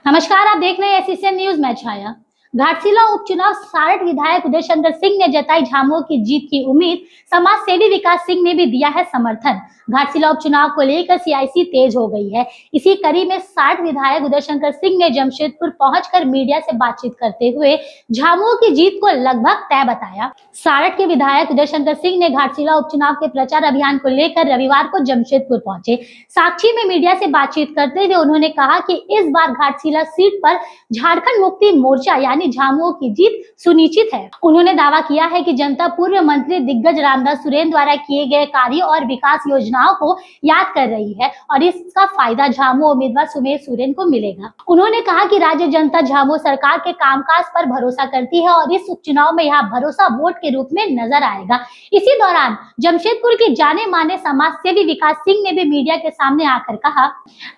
नमस्कार, आप देख रहे हैं एसएसएन न्यूज। मैं छाया। घाटशिला उपचुनाव सारठ विधायक उदय शंकर सिंह ने जताई झामुमो की जीत की उम्मीद। समाज सेवी विकास सिंह ने भी दिया है समर्थन। घाटशिला उपचुनाव को लेकर सियासी तेज हो गई है। इसी कड़ी में 60 विधायक उदय शंकर सिंह ने जमशेदपुर पहुंचकर मीडिया से बातचीत करते हुए झामुमो की जीत को लगभग तय बताया। सारठ के विधायक उदय शंकर सिंह ने घाटशिला उपचुनाव के प्रचार अभियान को लेकर रविवार को जमशेदपुर पहुंचे। साक्षी में मीडिया से बातचीत करते हुए उन्होंने कहा कि इस बार घाटशिला सीट पर झारखंड मुक्ति मोर्चा यानी झामुमो की जीत सुनिश्चित है। उन्होंने दावा किया है कि जनता पूर्व मंत्री दिग्गज रामदास सुरेन द्वारा किए गए कार्यों और विकास योजनाओं को याद कर रही है और इसका फायदा झामुमो उम्मीदवार सुमेर सोरेन को मिलेगा। उन्होंने कहा कि राज्य जनता झामुमो सरकार के कामकाज पर भरोसा करती है और इस उपचुनाव में यह भरोसा वोट के रूप में नजर आएगा। इसी दौरान जमशेदपुर के जाने माने समाज सेवी विकास सिंह ने भी मीडिया के सामने आकर कहा,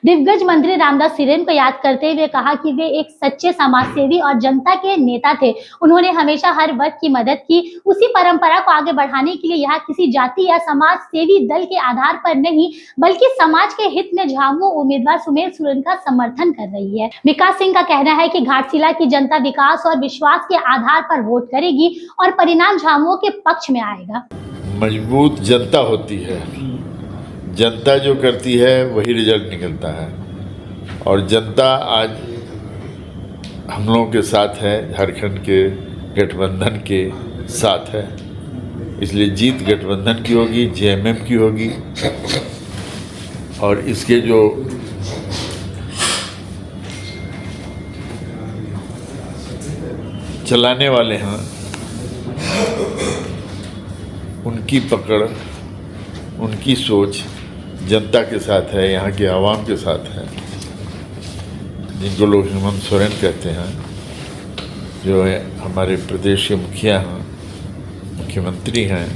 दिग्गज मंत्री रामदास सुरेन को याद करते हुए कहा कि वे एक सच्चे समाज सेवी और जनता के नेता थे। उन्होंने हमेशा हर वर्ग की मदद की। उसी परंपरा को आगे बढ़ाने के लिए यहाँ किसी जाति या समाज सेवी दल के आधार पर नहीं बल्कि समाज के हित में झामुमो उम्मीदवार सुमेर सोरेन का समर्थन कर रही है। विकास सिंह का कहना है कि घाटशिला की जनता विकास और विश्वास के आधार पर वोट करेगी और परिणाम झामुमो के पक्ष में आएगा। मजबूत जनता होती है, जनता जो करती है वही रिजल्ट निकलता है और जनता आज हम लोगों के साथ है, झारखंड के गठबंधन के साथ है, इसलिए जीत गठबंधन की होगी, जेएमएम की होगी। और इसके जो चलाने वाले हैं उनकी पकड़, उनकी सोच जनता के साथ है, यहाँ के आवाम के साथ है, जिनको लोग हेमंत सोरेन कहते हैं, जो है हमारे प्रदेश के मुखिया हैं, मुख्यमंत्री हैं,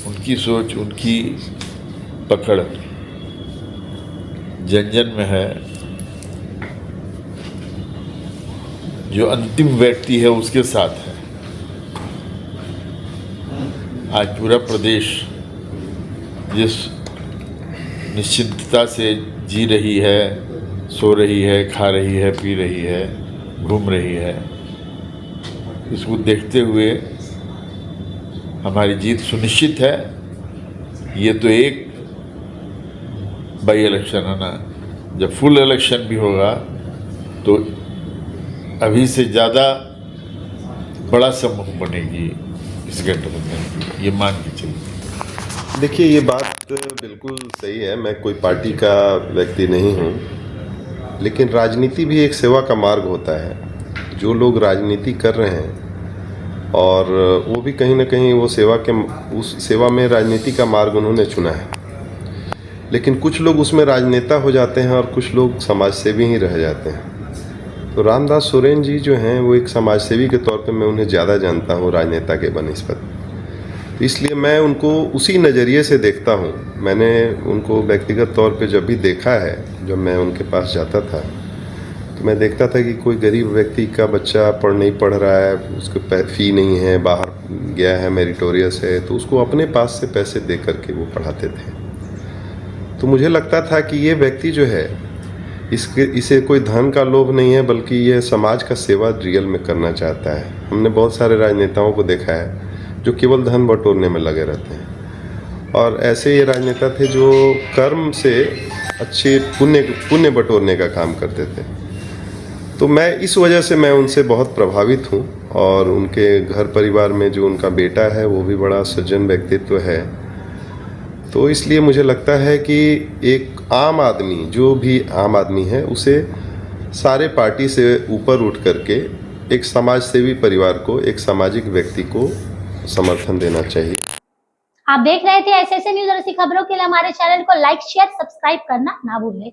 उनकी सोच, उनकी पकड़ जन जन में है। जो अंतिम व्यक्ति है उसके साथ है। आज पूरा प्रदेश जिस निश्चिंतता से जी रही है, सो रही है, खा रही है, पी रही है, घूम रही है, इसको देखते हुए हमारी जीत सुनिश्चित है। ये तो एक बाई इलेक्शन है ना, जब फुल इलेक्शन भी होगा तो अभी से ज़्यादा बड़ा समूह बनेगी इस गठबंधन की, ये मान के चलिए। देखिए, ये बात बिल्कुल सही है। मैं कोई पार्टी का व्यक्ति नहीं हूँ, लेकिन राजनीति भी एक सेवा का मार्ग होता है। जो लोग राजनीति कर रहे हैं और वो भी कहीं ना कहीं वो उस सेवा में राजनीति का मार्ग उन्होंने चुना है, लेकिन कुछ लोग उसमें राजनेता हो जाते हैं और कुछ लोग समाज सेवी ही रह जाते हैं। तो रामदास सुरेन जी जो हैं वो एक समाज सेवी के तौर पे मैं उन्हें ज़्यादा जानता हूँ राजनेता के बनिस्बत, तो इसलिए मैं उनको उसी नज़रिए से देखता हूँ। मैंने उनको व्यक्तिगत तौर पे जब भी देखा है, जब मैं उनके पास जाता था तो मैं देखता था कि कोई गरीब व्यक्ति का बच्चा नहीं पढ़ रहा है, उसको फ़ी नहीं है, बाहर गया है, मेरिटोरियस है, तो उसको अपने पास से पैसे दे करके वो पढ़ाते थे। तो मुझे लगता था कि ये व्यक्ति जो है इसे कोई धन का लोभ नहीं है, बल्कि ये समाज का सेवा रियल में करना चाहता है। हमने बहुत सारे राजनेताओं को देखा है जो केवल धन बटोरने में लगे रहते हैं, और ऐसे ये राजनेता थे जो कर्म से अच्छे पुण्य बटोरने का काम करते थे। तो मैं इस वजह से मैं उनसे बहुत प्रभावित हूँ, और उनके घर परिवार में जो उनका बेटा है वो भी बड़ा सज्जन व्यक्तित्व है। तो इसलिए मुझे लगता है कि एक आम आदमी, जो भी आम आदमी है, उसे सारे पार्टी से ऊपर उठ करके एक समाज सेवी परिवार को, एक सामाजिक व्यक्ति को समर्थन देना चाहिए। आप देख रहे थे एसएसएन न्यूज और ऐसी खबरों के लिए हमारे चैनल को लाइक, शेयर, सब्सक्राइब करना ना भूलें।